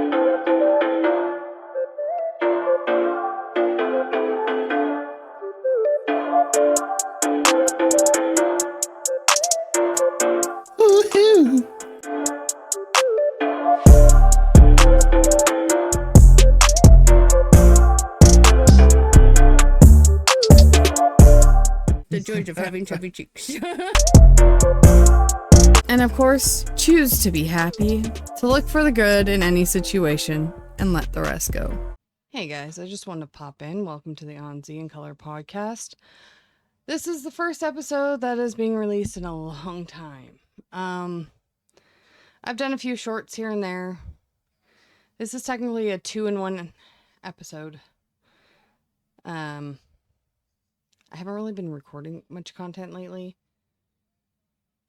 Woohoo! The joys of having chubby cheeks. And of course, choose to be happy, to look for the good in any situation, and let the rest go. Hey guys, I just wanted to pop in. Welcome to the On Z and Color podcast. This is the first episode that is being released in a long time. I've done a few shorts here and there. This is technically a 2-in-1 episode. I haven't really been recording much content lately,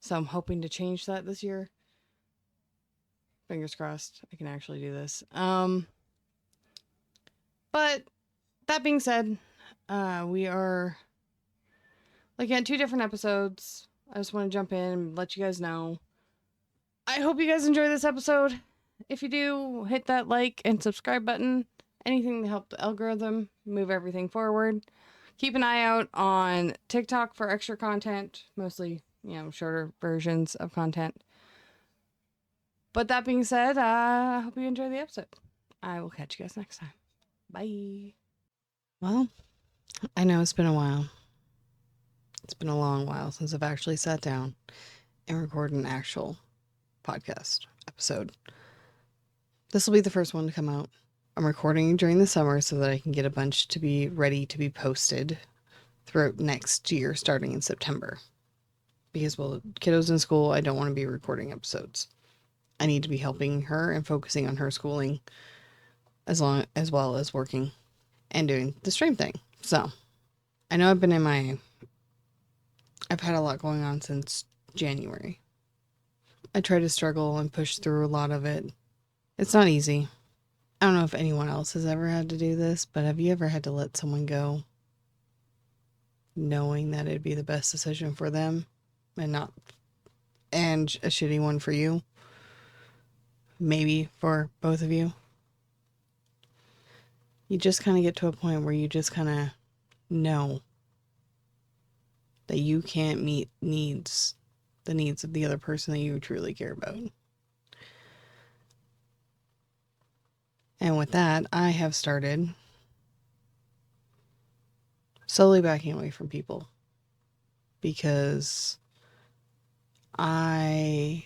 so I'm hoping to change that this year. Fingers crossed I can actually do this. But that being said, we are looking at 2 different episodes. I just want to jump in and let you guys know. I hope you guys enjoy this episode. If you do, hit that like and subscribe button. Anything to help the algorithm move everything forward. Keep an eye out on TikTok for extra content, mostly, shorter versions of content. But that being said, I hope you enjoy the episode. I will catch you guys next time. Bye. Well, I know it's been a while. It's been a long while since I've actually sat down and recorded an actual podcast episode. This will be the first one to come out. I'm recording during the summer so that I can get a bunch to be ready to be posted throughout next year, starting in September. Because, well, kiddos in school, I don't want to be recording episodes. I need to be helping her and focusing on her schooling as well as working and doing the stream thing. So, I know I've had a lot going on since January. I try to struggle and push through a lot of it. It's not easy. I don't know if anyone else has ever had to do this, but have you ever had to let someone go knowing that it'd be the best decision for them and a shitty one for you? Maybe for both of you. You just kind of get to a point where you just kind of know that you can't meet the needs of the other person that you truly care about. And with that, I have started slowly backing away from people because I'm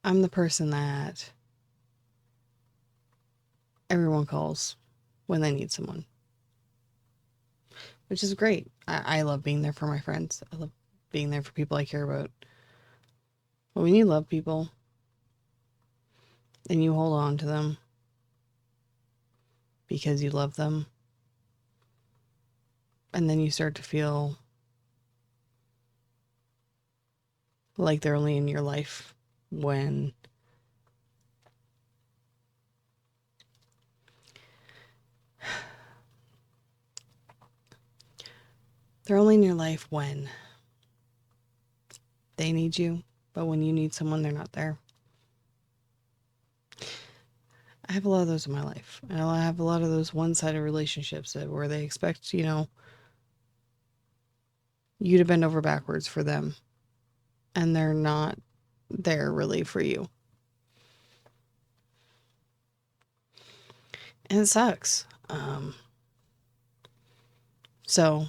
the person that everyone calls when they need someone, which is great. I love being there for my friends. I love being there for people I care about. But when you love people and you hold on to them because you love them, and then you start to feel like they're only in your life when they need you, but when you need someone, they're not there. I have a lot of those in my life. And I have a lot of those one-sided relationships where they expect, you to bend over backwards for them. And they're not there really for you. And it sucks. So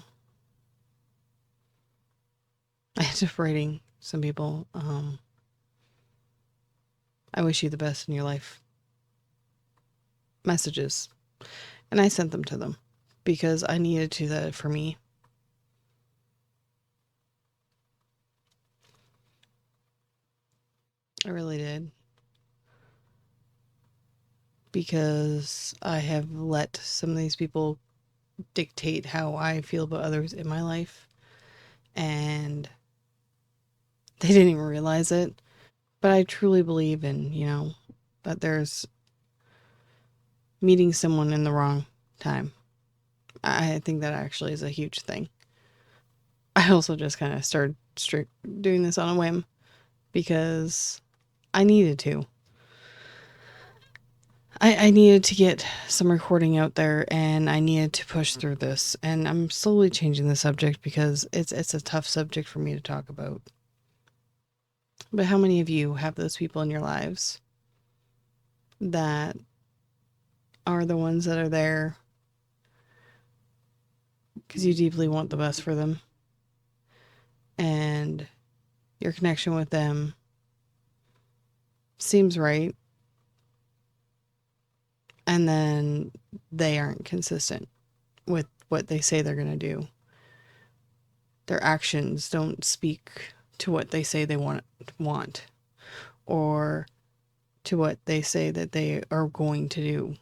I ended up writing some people, I wish you the best in your life messages. And I sent them to them because I needed to do that for me. I really did. Because I have let some of these people dictate how I feel about others in my life. And they didn't even realize it. But I truly believe in, that there's meeting someone in the wrong time. I think that actually is a huge thing. I also just kind of started doing this on a whim. because I needed to. I needed to get some recording out there, and I needed to push through this. And I'm slowly changing the subject because it's a tough subject for me to talk about. But how many of you have those people in your lives that are the ones that are there because you deeply want the best for them, and your connection with them seems right, and then they aren't consistent with what they say they're going to do? Their actions don't speak to what they say they want, or to what they say that they are going to do.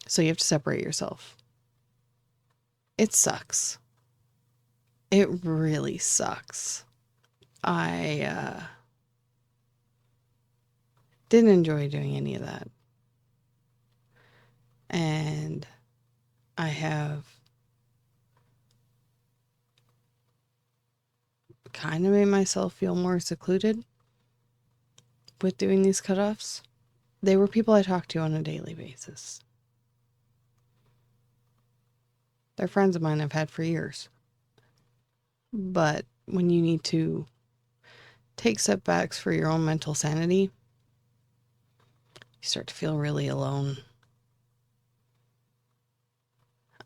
So you have to separate yourself. It sucks. It really sucks. I didn't enjoy doing any of that. And I have kind of made myself feel more secluded with doing these cutoffs. They were people I talked to on a daily basis. They're friends of mine I've had for years. But when you need to take setbacks for your own mental sanity, you start to feel really alone.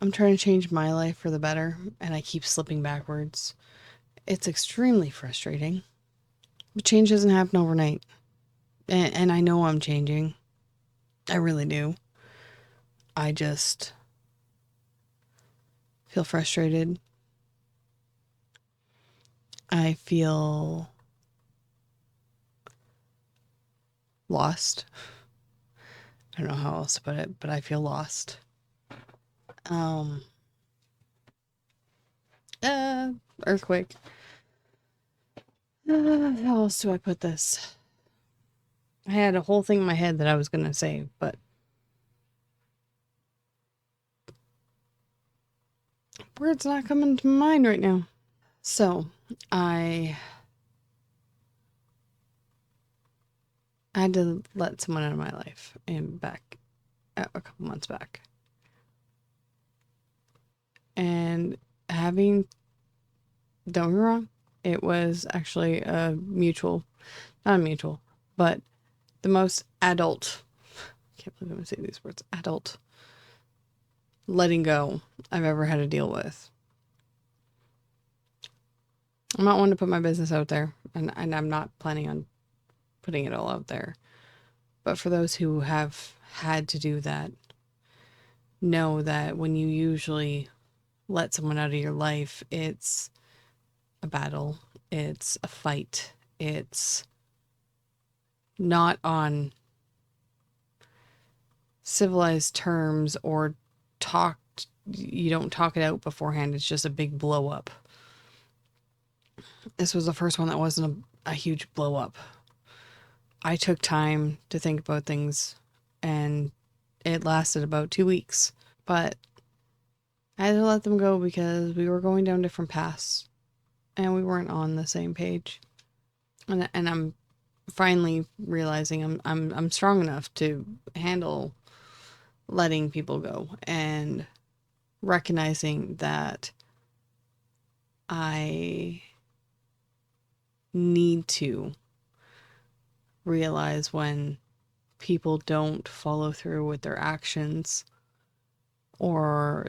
I'm trying to change my life for the better, and I keep slipping backwards. It's extremely frustrating. But change doesn't happen overnight. And I know I'm changing. I really do. I just feel frustrated. I feel lost. I don't know how else to put it, but I feel lost. Earthquake. How else do I put this? I had a whole thing in my head that I was gonna say, but words not coming to mind right now. So I had to let someone out of my life and back a couple months back. And don't get me wrong, it was actually not a mutual, but the most adult, I can't believe I'm gonna say these words, adult letting go I've ever had to deal with. I'm not one to put my business out there, and I'm not planning on putting it all out there. But for those who have had to do that, know that when you usually let someone out of your life, it's a battle, it's a fight, it's not on civilized terms or you don't talk it out beforehand. It's just a big blow up. This was the first one that wasn't a huge blow up. I took time to think about things, and it lasted about 2 weeks. But I had to let them go because we were going down different paths, and we weren't on the same page. And I'm finally realizing I'm strong enough to handle letting people go, and recognizing that I need to realize when people don't follow through with their actions or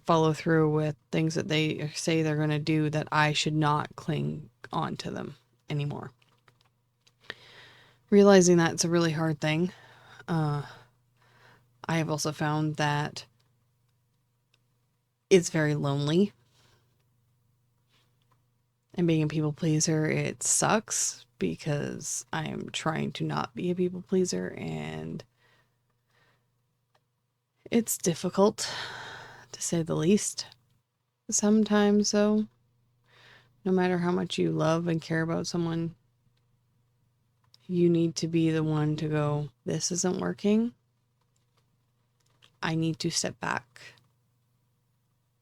follow through with things that they say they're going to do, that I should not cling on to them anymore. Realizing that's a really hard thing. I have also found that it's very lonely. And being a people pleaser, it sucks because I am trying to not be a people pleaser, and it's difficult, to say the least. Sometimes, though, no matter how much you love and care about someone, you need to be the one to go, this isn't working. I need to step back.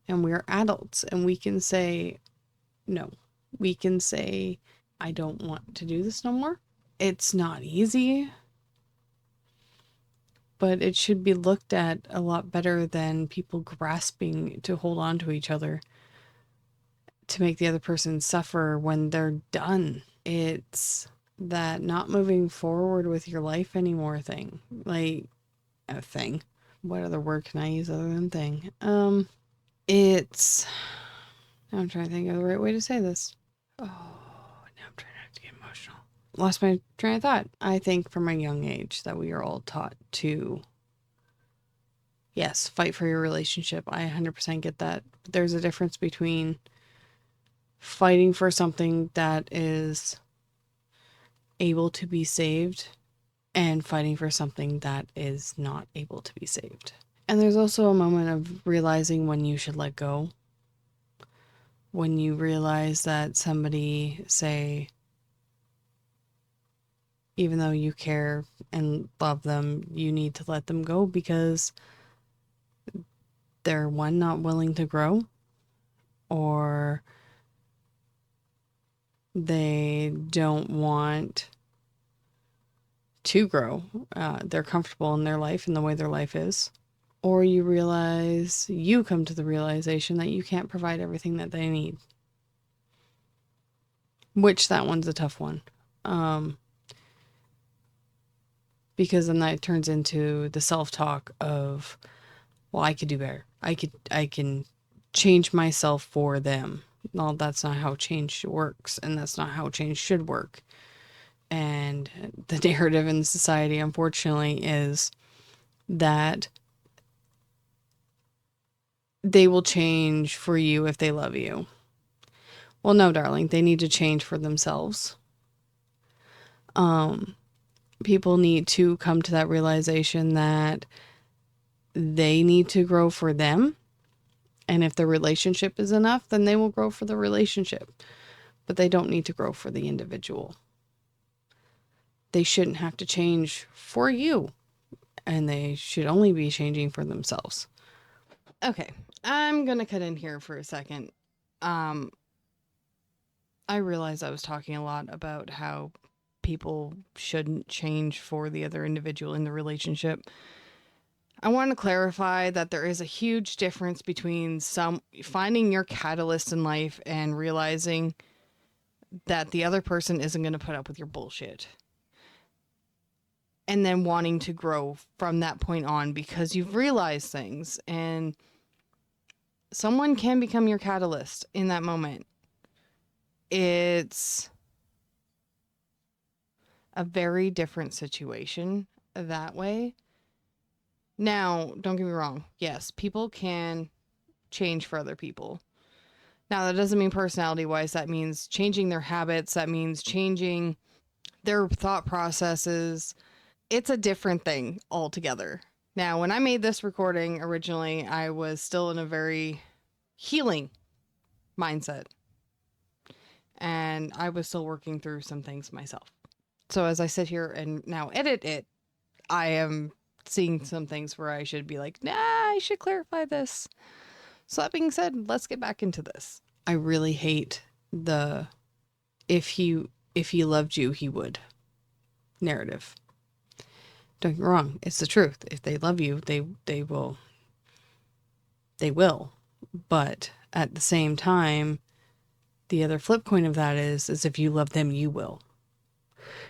And we're adults, and we can say no. We can say I don't want to do this no more. It's not easy, but it should be looked at a lot better than people grasping to hold on to each other to make the other person suffer when they're done. It's that not moving forward with your life anymore thing. Like, a thing. What other word can I use other than thing? It's... Now I'm trying to think of the right way to say this. Oh, now I'm trying not to get emotional. Lost my train of thought. I think from a young age that we are all taught to, yes, fight for your relationship. I 100% get that. But there's a difference between fighting for something that is able to be saved and fighting for something that is not able to be saved. And there's also a moment of realizing when you should let go. When you realize that somebody, say, even though you care and love them, you need to let them go because they're, one, not willing to grow, or they don't want to grow. They're comfortable in their life and the way their life is. Or you come to the realization that you can't provide everything that they need. Which, that one's a tough one. Because then that turns into the self-talk of, well, I could do better. I can change myself for them. No, that's not how change works, and that's not how change should work. And the narrative in society, unfortunately, is that they will change for you if they love you. Well, no, darling, they need to change for themselves. People need to come to that realization that they need to grow for them. And if the relationship is enough, then they will grow for the relationship. But they don't need to grow for the individual. They shouldn't have to change for you. And they should only be changing for themselves. Okay, I'm going to cut in here for a second. I realized I was talking a lot about how people shouldn't change for the other individual in the relationship. I want to clarify that there is a huge difference between finding your catalyst in life and realizing that the other person isn't going to put up with your bullshit. And then wanting to grow from that point on because you've realized things, and someone can become your catalyst in that moment. It's a very different situation that way. Now, don't get me wrong. Yes, people can change for other people. Now, that doesn't mean personality-wise. That means changing their habits. That means changing their thought processes. It's a different thing altogether. Now, when I made this recording originally, I was still in a very healing mindset. And I was still working through some things myself. So as I sit here and now edit it, I am seeing some things where I should be like, nah, I should clarify this. So that being said, let's get back into this. I really hate the if he loved you, he would narrative. Don't get me wrong, it's the truth. If they love you, they will. But at the same time, the other flip coin of that is if you love them, you will.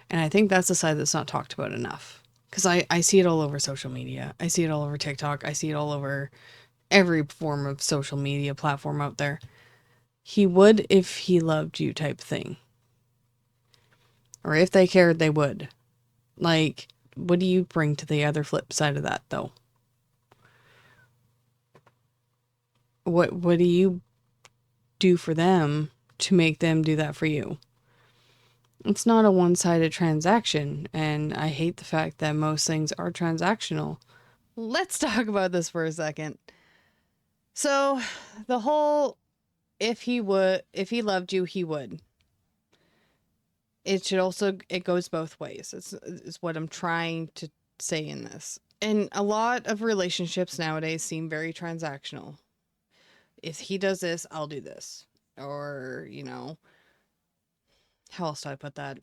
And I think that's the side that's not talked about enough. Because I see it all over social media. I see it all over TikTok. I see it all over every form of social media platform out there. He would if he loved you type thing. Or if they cared, they would. Like, what do you bring to the other flip side of that, though? What do you do for them to make them do that for you? It's not a one-sided transaction, and I hate the fact that most things are transactional. Let's talk about this for a second. So, the whole if he loved you, he would. It goes both ways. It's what I'm trying to say in this. And a lot of relationships nowadays seem very transactional. If he does this, I'll do this. Or, how else do I put that?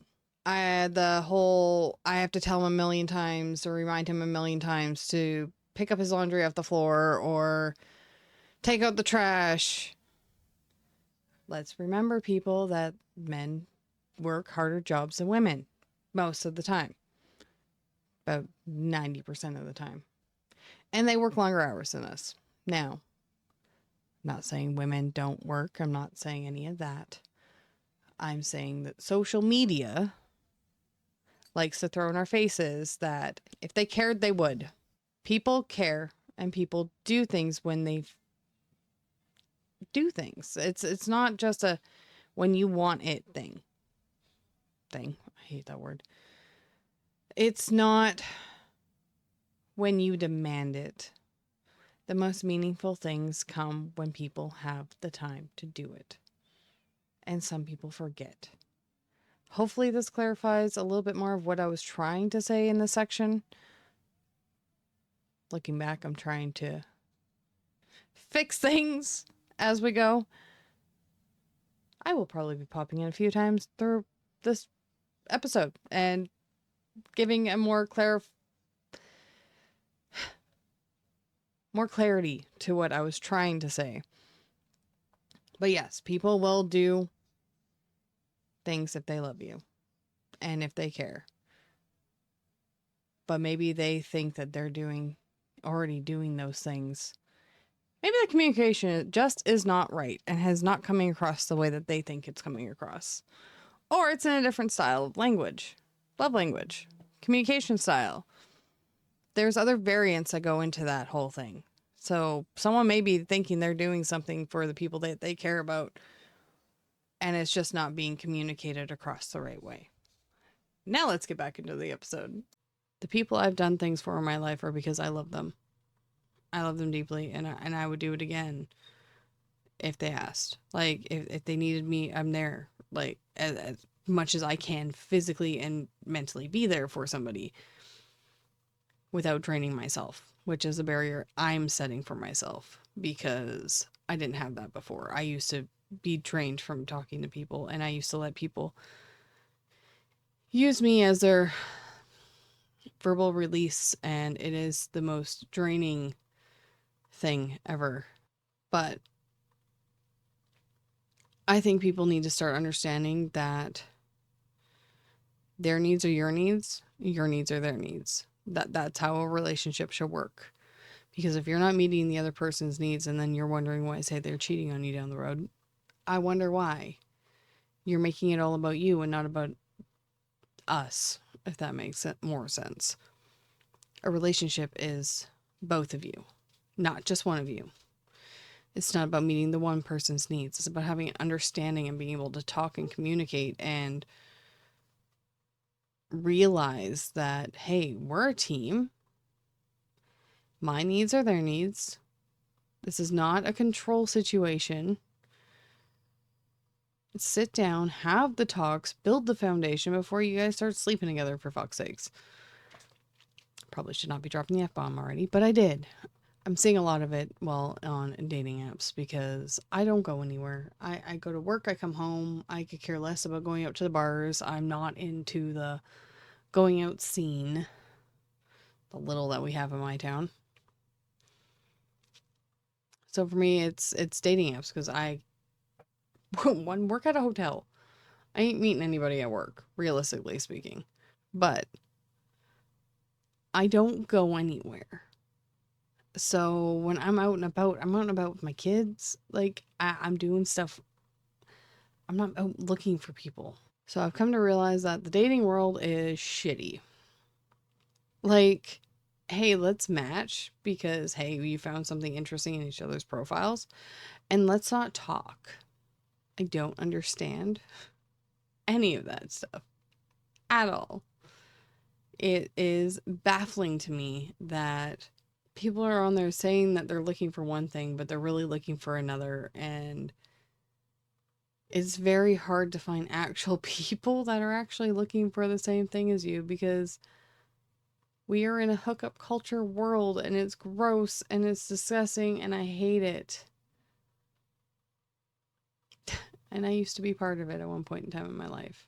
I have to tell him a million times or remind him a million times to pick up his laundry off the floor or take out the trash. Let's remember, people, that men work harder jobs than women most of the time. About 90% of the time. And they work longer hours than us. Now, I'm not saying women don't work. I'm not saying any of that. I'm saying that social media likes to throw in our faces that if they cared, they would. People care and people do things when they do things. It's not just a when you want it thing. I hate that word. It's not when you demand it. The most meaningful things come when people have the time to do it. And some people forget. Hopefully this clarifies a little bit more of what I was trying to say in this section. Looking back, I'm trying to fix things as we go. I will probably be popping in a few times through this episode and giving a more clarity to what I was trying to say. But yes, people will do things if they love you and if they care. But maybe they think that they're already doing those things. Maybe the communication just is not right and has not coming across the way that they think it's coming across. Or it's in a different style of language. Love language. Communication style. There's other variants that go into that whole thing. So someone may be thinking they're doing something for the people that they care about, and it's just not being communicated across the right way. Now let's get back into the episode. The people I've done things for in my life are because I love them. I love them deeply, and I would do it again if they asked. Like, if they needed me, I'm there. Like, as much as I can physically and mentally be there for somebody without draining myself, which is a barrier I'm setting for myself because I didn't have that before. I used to be drained from talking to people, and I used to let people use me as their verbal release, and it is the most draining thing ever. But I think people need to start understanding that their needs are your needs are their needs. That's how a relationship should work. Because if you're not meeting the other person's needs and then you're wondering why, say, they're cheating on you down the road, I wonder why. You're making it all about you and not about us, if that makes more sense. A relationship is both of you, not just one of you. It's not about meeting the one person's needs. It's about having an understanding and being able to talk and communicate and realize that, hey, we're a team. My needs are their needs. This is not a control situation. Sit down, have the talks, build the foundation before you guys start sleeping together, for fuck's sakes. Probably should not be dropping the F-bomb already, but I did. I'm seeing a lot of it on dating apps because I don't go anywhere. I go to work, I come home, I could care less about going out to the bars. I'm not into the going out scene, the little that we have in my town. So for me, it's dating apps because I work at a hotel. I ain't meeting anybody at work, realistically speaking. But I don't go anywhere. So when I'm out and about, with my kids. Like, I'm doing stuff. I'm not out looking for people. So I've come to realize that the dating world is shitty. Like, hey, let's match because, hey, you found something interesting in each other's profiles. And let's not talk. I don't understand any of that stuff at all. It is baffling to me that people are on there saying that they're looking for one thing, but they're really looking for another. And it's very hard to find actual people that are actually looking for the same thing as you because we are in a hookup culture world and it's gross and it's disgusting and I hate it. And I used to be part of it at one point in time in my life.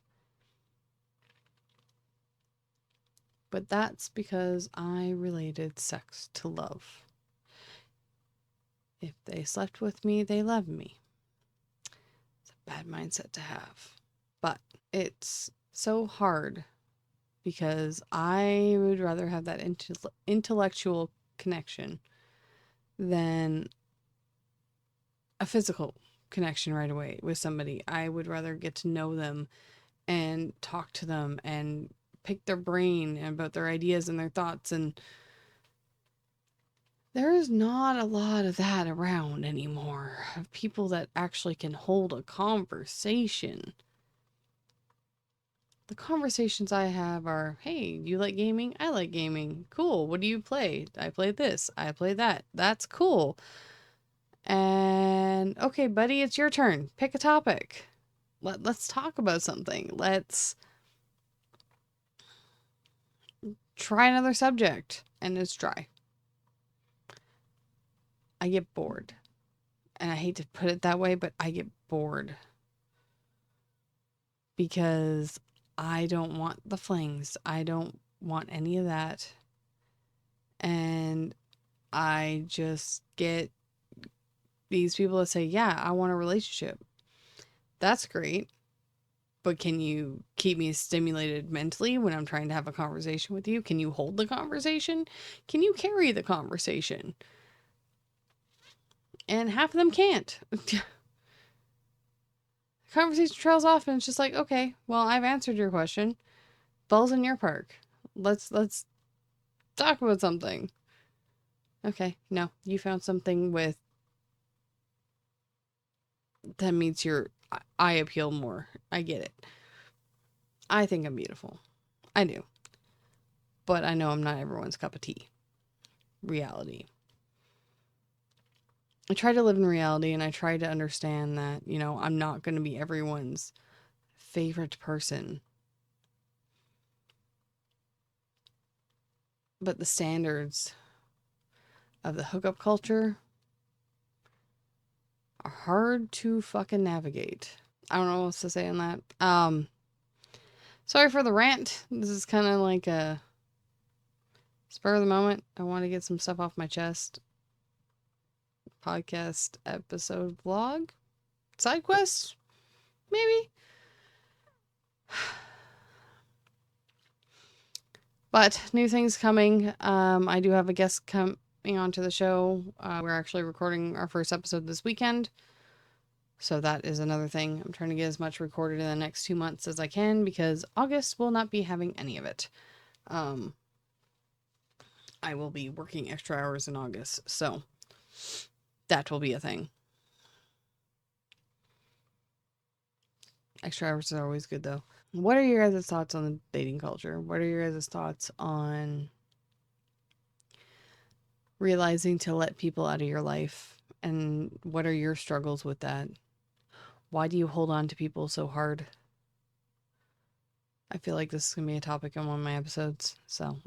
But that's because I related sex to love. If they slept with me, they love me. It's a bad mindset to have. But it's so hard because I would rather have that intellectual connection than a physical connection right away with somebody. I would rather get to know them and talk to them and pick their brain about their ideas and their thoughts. And there's not a lot of that around anymore, of people that actually can hold a conversation. The conversations I have are, hey, you like gaming? I like gaming. Cool. What do you play? I play this. I play that. That's cool. And okay, buddy, it's your turn. Pick a topic. Let's talk about something. Let's try another subject. And it's dry. I get bored. And I hate to put it that way, but I get bored. Because I don't want the flings. I don't want any of that. And I just get these people that say, yeah, I want a relationship. That's great. But can you keep me stimulated mentally when I'm trying to have a conversation with you? Can you hold the conversation? Can you carry the conversation? And half of them can't. Conversation trails off and it's just like, okay, well, I've answered your question. Ball's in your park. Let's talk about something. Okay, no, you found something with that meets your eye appeal more. I get it. I think I'm beautiful. I do. But I know I'm not everyone's cup of tea. Reality. I try to live in reality and I try to understand that, I'm not going to be everyone's favorite person. But the standards of the hookup culture are hard to fucking navigate. I don't know what else to say on that. Sorry for the rant. This is kind of like a spur of the moment. I want to get some stuff off my chest. Podcast episode vlog? Side quest? Maybe? But new things coming. I do have a guest coming onto the show. We're actually recording our first episode this weekend. So that is another thing. I'm trying to get as much recorded in the next 2 months as I can because August will not be having any of it. I will be working extra hours in August. So that will be a thing. Extra hours are always good though. What are your guys' thoughts on the dating culture? What are your guys' thoughts on realizing to let people out of your life? And what are your struggles with that? Why do you hold on to people so hard? I feel like this is going to be a topic in one of my episodes. So,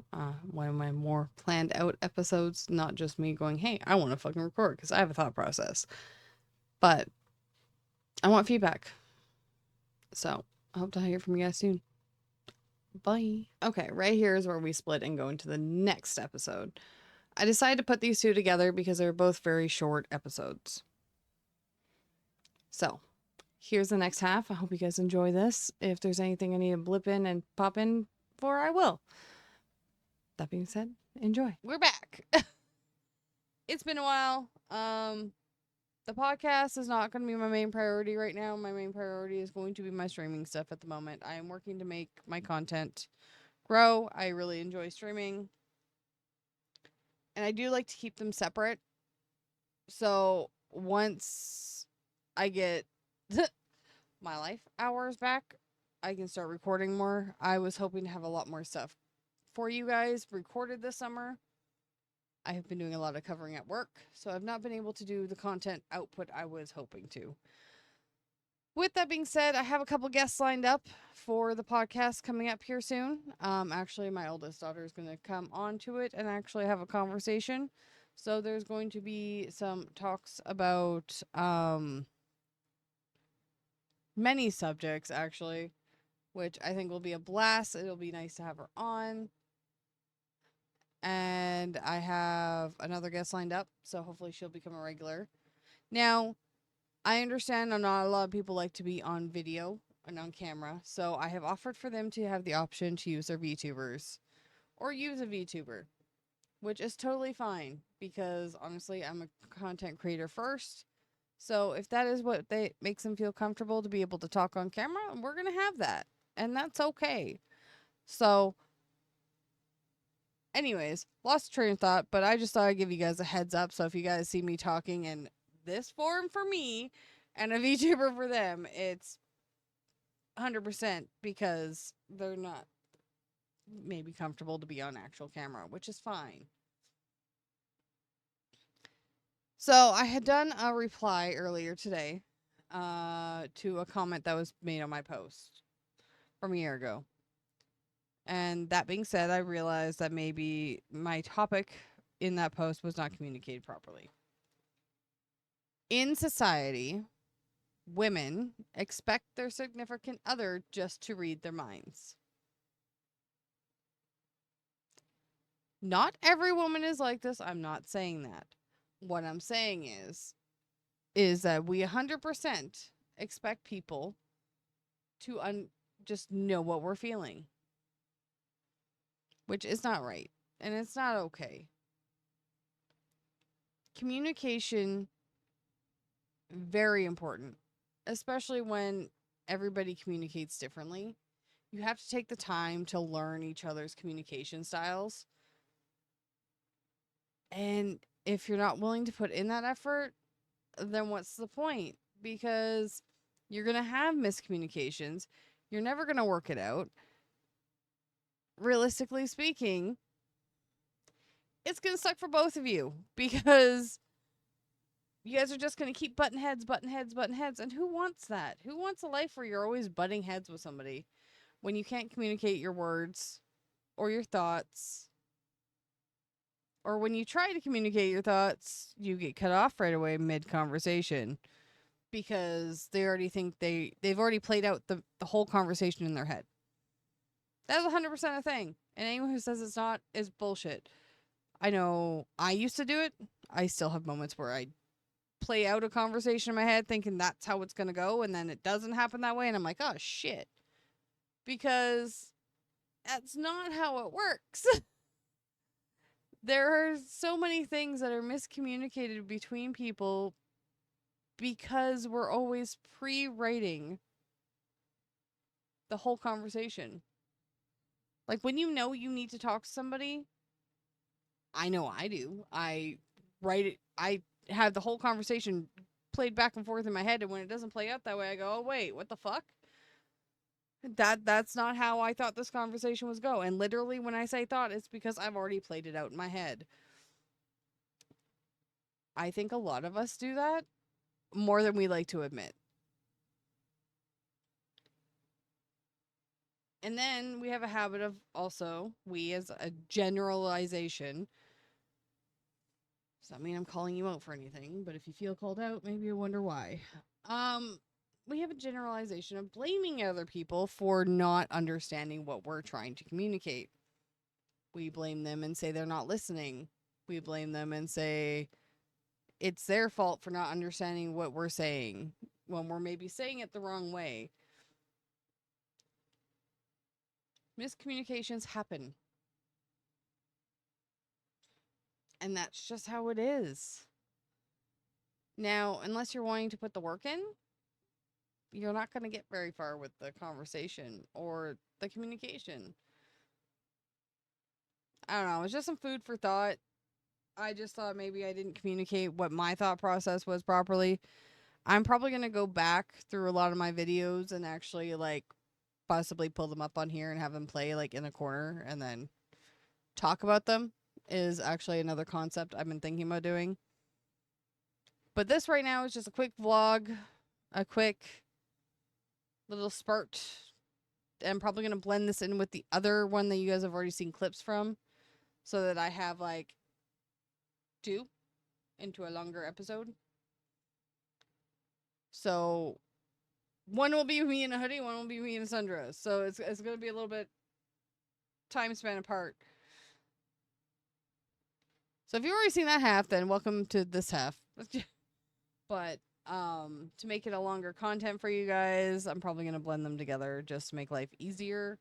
one of my more planned out episodes, not just me going, hey, I want to fucking record because I have a thought process. But I want feedback. So, I hope to hear from you guys soon. Bye. Okay, right here is where we split and go into the next episode. I decided to put these two together because they're both very short episodes. So, here's the next half. I hope you guys enjoy this. If there's anything I need to blip in and pop in for, I will. That being said, enjoy. We're back. It's been a while. The podcast is not going to be my main priority right now. My main priority is going to be my streaming stuff at the moment. I am working to make my content grow. I really enjoy streaming. And I do like to keep them separate. So once I get my life hours back, I can start recording more. I was hoping to have a lot more stuff for you guys recorded this summer. I have been doing a lot of covering at work, so I've not been able to do the content output I was hoping to. With that being said, I have a couple guests lined up for the podcast coming up here soon. Actually, my oldest daughter is going to come onto it and actually have a conversation. So there's going to be some talks about many subjects, actually, which I think will be a blast. It'll be nice to have her on. and I have another guest lined up, so hopefully she'll become a regular. Now, I understand not a lot of people like to be on video and on camera, so I have offered for them to have the option to use their VTubers or use a VTuber, which is totally fine because honestly, I'm a content creator first. So if that is what they makes them feel comfortable to be able to talk on camera, we're going to have that, and that's okay. So anyways, lost train of thought, but I just thought I'd give you guys a heads up. So if you guys see me talking in this form for me and a VTuber for them, it's 100% because they're not maybe comfortable to be on actual camera, which is fine. So I had done a reply earlier today to a comment that was made on my post from a year ago. And that being said, I realized that maybe my topic in that post was not communicated properly. In society, women expect their significant other just to read their minds. Not every woman is like this. I'm not saying that. What I'm saying is that we 100% expect people to just know what we're feeling, which is not right, and it's not okay. Communication, very important, especially when everybody communicates differently. You have to take the time to learn each other's communication styles. And if you're not willing to put in that effort, then what's the point? Because you're going to have miscommunications. You're never going to work it out. Realistically speaking, it's going to suck for both of you because you guys are just going to keep butting heads. And who wants that? Who wants a life where you're always butting heads with somebody when you can't communicate your words or your thoughts? Or when you try to communicate your thoughts, you get cut off right away mid-conversation because they already think they've already played out the whole conversation in their head. That's 100% a thing. And anyone who says it's not is bullshit. I know I used to do it. I still have moments where I play out a conversation in my head thinking that's how it's going to go, and then it doesn't happen that way, and I'm like, oh, shit. Because that's not how it works. There are so many things that are miscommunicated between people because we're always pre-writing the whole conversation. Like when you know you need to talk to somebody, I know I do. I write it. I have the whole conversation played back and forth in my head, and when it doesn't play out that way, I go, "Oh wait, what the fuck?" That's not how I thought this conversation was go. And literally, when I say thought, it's because I've already played it out in my head. I think a lot of us do that more than we like to admit. And then we have a habit of also, we as a generalization. Does that mean I'm calling you out for anything? But if you feel called out, maybe you wonder why. We have a generalization of blaming other people for not understanding what we're trying to communicate. We blame them and say they're not listening. We blame them and say it's their fault for not understanding what we're saying when we're maybe saying it the wrong way. Miscommunications happen. And that's just how it is. Now, unless you're wanting to put the work in, you're not going to get very far with the conversation or the communication. I don't know. It's just some food for thought. I just thought maybe I didn't communicate what my thought process was properly. I'm probably going to go back through a lot of my videos and actually, like, possibly pull them up on here and have them play, like, in a corner and then talk about them is actually another concept I've been thinking about doing. But this right now is just a quick vlog, a quick little spurt. I'm probably going to blend this in with the other one that you guys have already seen clips from so that I have, like, 2 into a longer episode. So one will be me in a hoodie, one will be me in a sundress. So it's going to be a little bit time span apart. So if you've already seen that half, then welcome to this half. But to make it a longer content for you guys, I'm probably gonna blend them together just to make life easier.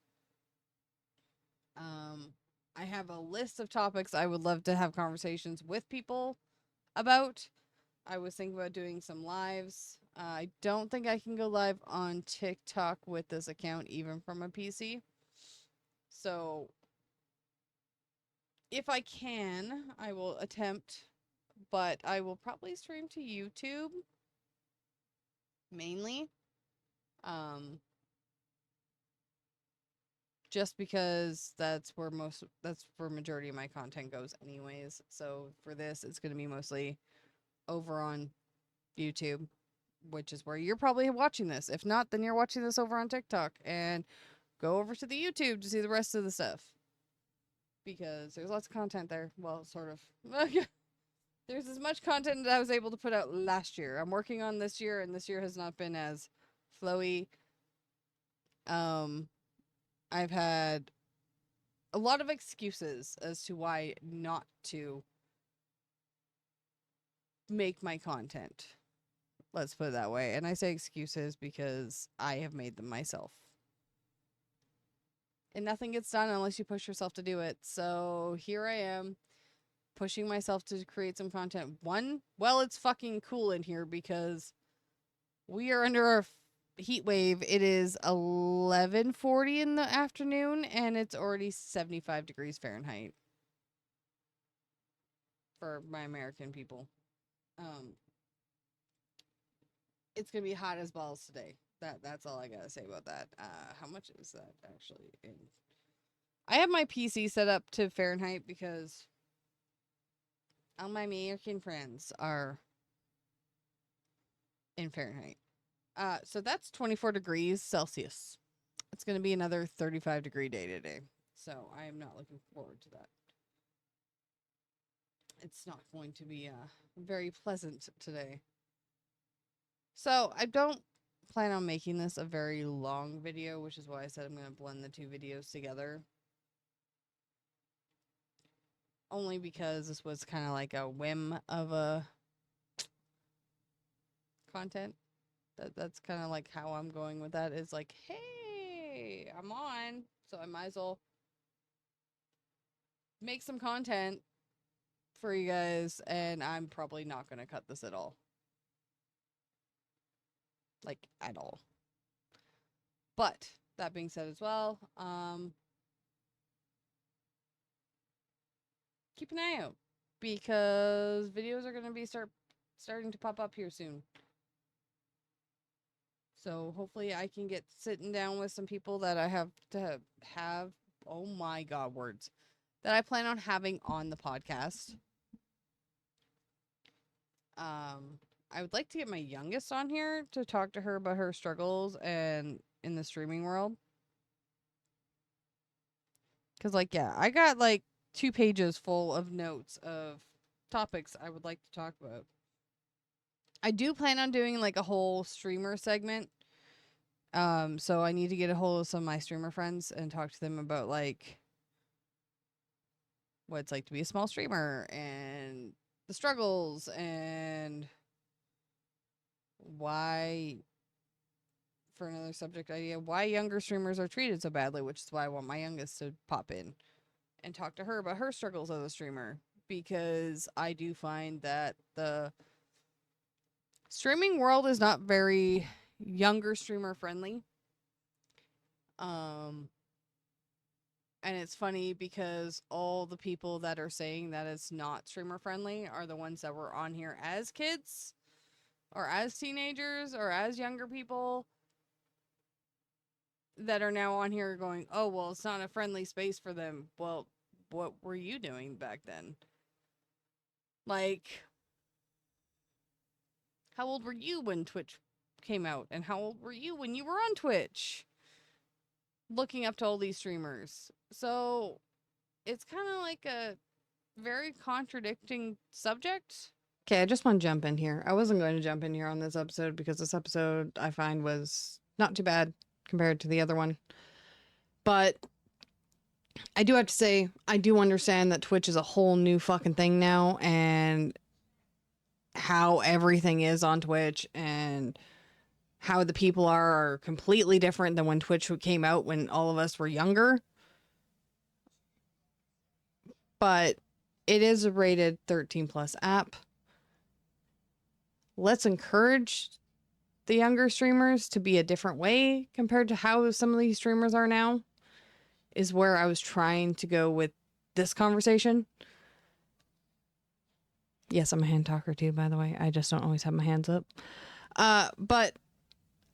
I have a list of topics I would love to have conversations with people about. I was thinking about doing some lives. I don't think I can go live on TikTok with this account, even from a PC. So, if I can, I will attempt, but I will probably stream to YouTube mainly. Just because that's where majority of my content goes anyways. So for this, it's going to be mostly over on YouTube, which is where you're probably watching this. If not, then you're watching this over on TikTok, and go over to the YouTube to see the rest of the stuff, because there's lots of content there. Well, sort of. There's as much content that I was able to put out last year. I'm working on this year, and this year has not been as flowy. I've had a lot of excuses as to why not to make my content. Let's put it that way. And I say excuses because I have made them myself. And nothing gets done unless you push yourself to do it. So here I am, pushing myself to create some content. Well, it's fucking cool in here because we are under a heat wave. It is 11:40 in the afternoon, and it's already 75 degrees Fahrenheit for my American people. It's gonna be hot as balls today. That's all I gotta say about that. How much is that actually in? I have my PC set up to Fahrenheit because all my American friends are in Fahrenheit. So that's 24 degrees Celsius. It's gonna be another 35-degree day today. So I am not looking forward to that. It's not going to be very pleasant today. So I don't plan on making this a very long video, which is why I said I'm going to blend the two videos together. Only because this was kind of like a whim of a content. That's kind of like how I'm going with that. Is like, hey, I'm on, so I might as well make some content for you guys, and I'm probably not going to cut this at all. Like, at all. But that being said as well, keep an eye out because videos are going to be starting to pop up here soon. So hopefully I can get sitting down with some people that I have to have, oh my god, words, that I plan on having on the podcast. I would like to get my youngest on here to talk to her about her struggles and in the streaming world. Cause like, yeah, I got like 2 pages full of notes of topics I would like to talk about. I do plan on doing like a whole streamer segment. So I need to get a hold of some of my streamer friends and talk to them about like what it's like to be a small streamer and the struggles and why, for another subject idea, why younger streamers are treated so badly, which is why I want my youngest to pop in and talk to her about her struggles as a streamer, because I do find that the streaming world is not very younger streamer friendly. And it's funny because all the people that are saying that it's not streamer friendly are the ones that were on here as kids or as teenagers or as younger people that are now on here going, oh, well, it's not a friendly space for them. Well, what were you doing back then? Like, how old were you when Twitch came out? And how old were you when you were on Twitch? Looking up to all these streamers. So it's kind of like a very contradicting subject. Okay, I just want to jump in here. I wasn't going to jump in here on this episode because this episode I find was not too bad compared to the other one. But I do have to say, I do understand that Twitch is a whole new fucking thing now, and how everything is on Twitch and how the people are completely different than when Twitch came out when all of us were younger. But it is a rated 13 plus app. Let's encourage the younger streamers to be a different way compared to how some of these streamers are now, is where I was trying to go with this conversation. Yes, I'm a hand talker too, by the way. I just don't always have my hands up. But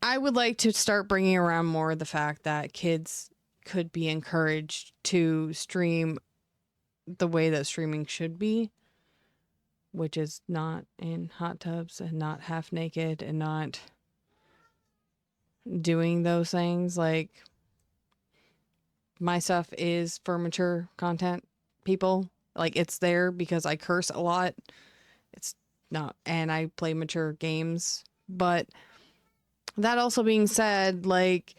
I would like to start bringing around more the fact that kids could be encouraged to stream the way that streaming should be, which is not in hot tubs and not half naked and not doing those things. Like, my stuff is for mature content people. Like, it's there because I curse a lot. It's not, and I play mature games. But that also being said, like,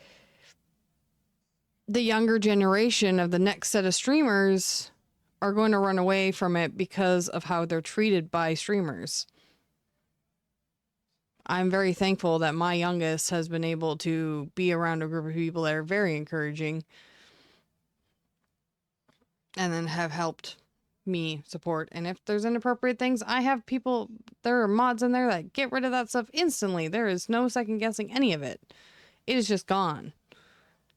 the younger generation of the next set of streamers are going to run away from it because of how they're treated by streamers. I'm very thankful that my youngest has been able to be around a group of people that are very encouraging and then have helped me support. And if there's inappropriate things, I have people, there are mods in there that get rid of that stuff instantly. There is no second guessing any of it. It is just gone.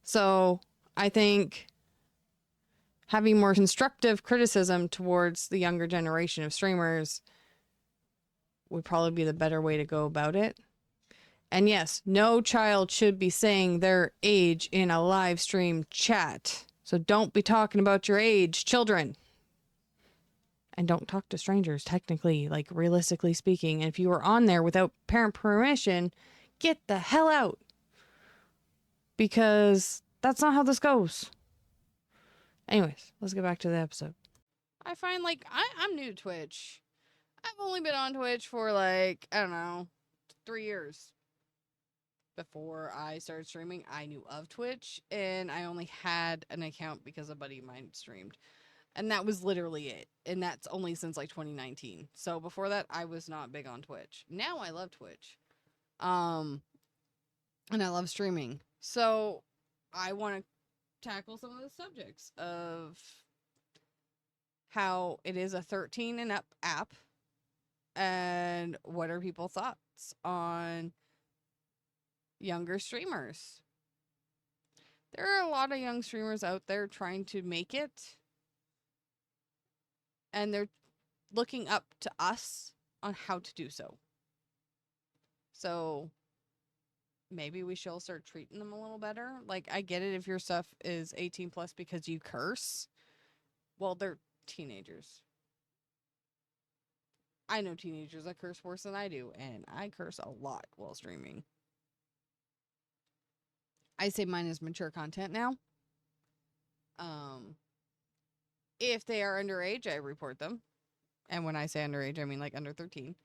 So I think having more constructive criticism towards the younger generation of streamers would probably be the better way to go about it. And yes, no child should be saying their age in a live stream chat. So don't be talking about your age, children. And don't talk to strangers, technically, like realistically speaking. And if you are on there without parent permission, get the hell out. Because that's not how this goes. Anyways, let's get back to the episode. I find, like, I'm new to Twitch. I've only been on Twitch for, like, I don't know, 3 years. Before I started streaming, I knew of Twitch, and I only had an account because a buddy of mine streamed. And that was literally it. And that's only since, like, 2019. So before that, I was not big on Twitch. Now I love Twitch. And I love streaming. So I want to tackle some of the subjects of how it is a 13 and up app, and what are people's thoughts on younger streamers. There are a lot of young streamers out there trying to make it, and they're looking up to us on how to do so. So maybe we should start treating them a little better. Like, I get it if your stuff is 18 plus because you curse. Well, they're teenagers. I know teenagers that curse worse than I do, and I curse a lot while streaming. I say mine is mature content now. If they are underage, I report them. And when I say underage, I mean like under 13.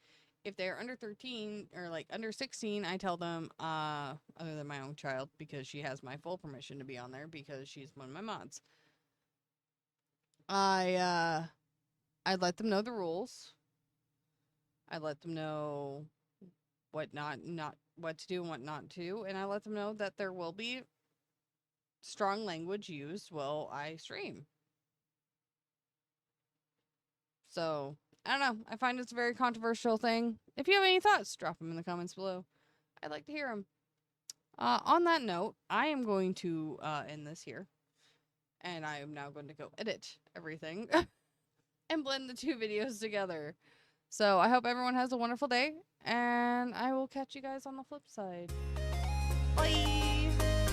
If they're under 13 or like under 16, I tell them, other than my own child, because she has my full permission to be on there because she's one of my mods. I let them know the rules. I let them know what not what to do and what not to, and I let them know that there will be strong language used while I stream. So, I don't know. I find it's a very controversial thing. If you have any thoughts, drop them in the comments below. I'd like to hear them. On that note, I am going to end this here. And I am now going to go edit everything and blend the two videos together. So, I hope everyone has a wonderful day. And I will catch you guys on the flip side. Bye!